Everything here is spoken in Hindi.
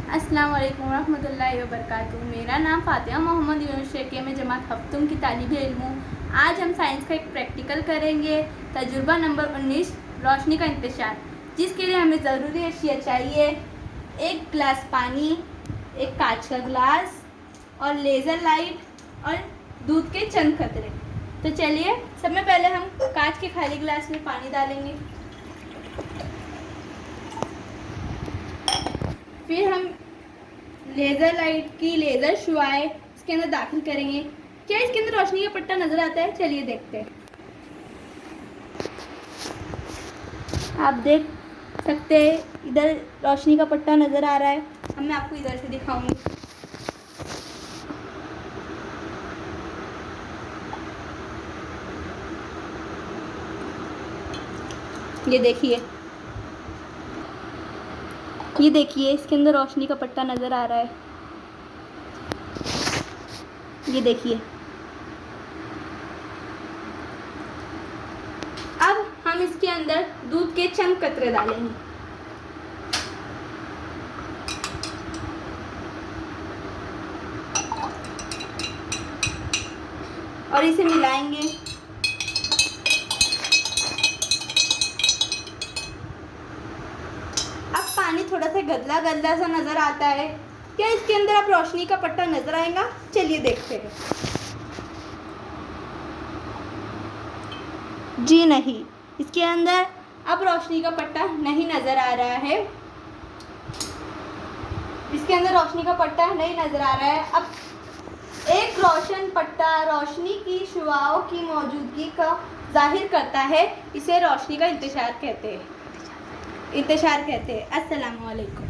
अस्सलाम वालेकुम रहमतुल्लाहि व बरकातुहू। मेरा नाम फातिमा मोहम्मद यूनुस शेख मैं जमात हफ्तुम की तालिबे इल्म हूँ। आज हम साइंस का एक प्रैक्टिकल करेंगे। तजुर्बा नंबर 19, रोशनी का इंतशार, जिसके लिए हमें ज़रूरी अशिया चाहिए: एक गिलास पानी, एक कांच का गिलास और लेज़र लाइट और दूध के चंद कतरे। तो चलिए, सबसे पहले हम कांच के खाली गिलास में पानी डालेंगे। फिर हम लेज़र लाइट की लेज़र शुआएं इसके अंदर दाखिल करेंगे। क्या इसके अंदर रोशनी का पट्टा नज़र आता है? चलिए देखते हैं। आप देख सकते हैं इधर रोशनी का पट्टा नज़र आ रहा है। अब मैं आपको इधर से दिखाऊंगी। ये देखिए इसके अंदर रोशनी का पट्टा नज़र आ रहा है। ये देखिए। अब हम इसके अंदर दूध के चंद कतरे डालेंगे और इसे मिलाएंगे। अब पानी थोड़ा सा गदला गदला सा नज़र आता है। क्या इसके अंदर अब रोशनी का पट्टा नज़र आएगा? चलिए देखते हैं। जी नहीं, इसके अंदर अब रोशनी का पट्टा नहीं नज़र आ रहा है। इसके अंदर रोशनी का पट्टा नहीं नज़र आ रहा है। अब एक रोशन पट्टा रोशनी की शुआओं की मौजूदगी का जाहिर करता है। इसे रोशनी का इंतशार कहते हैं। अस्सलामु अलैकुम।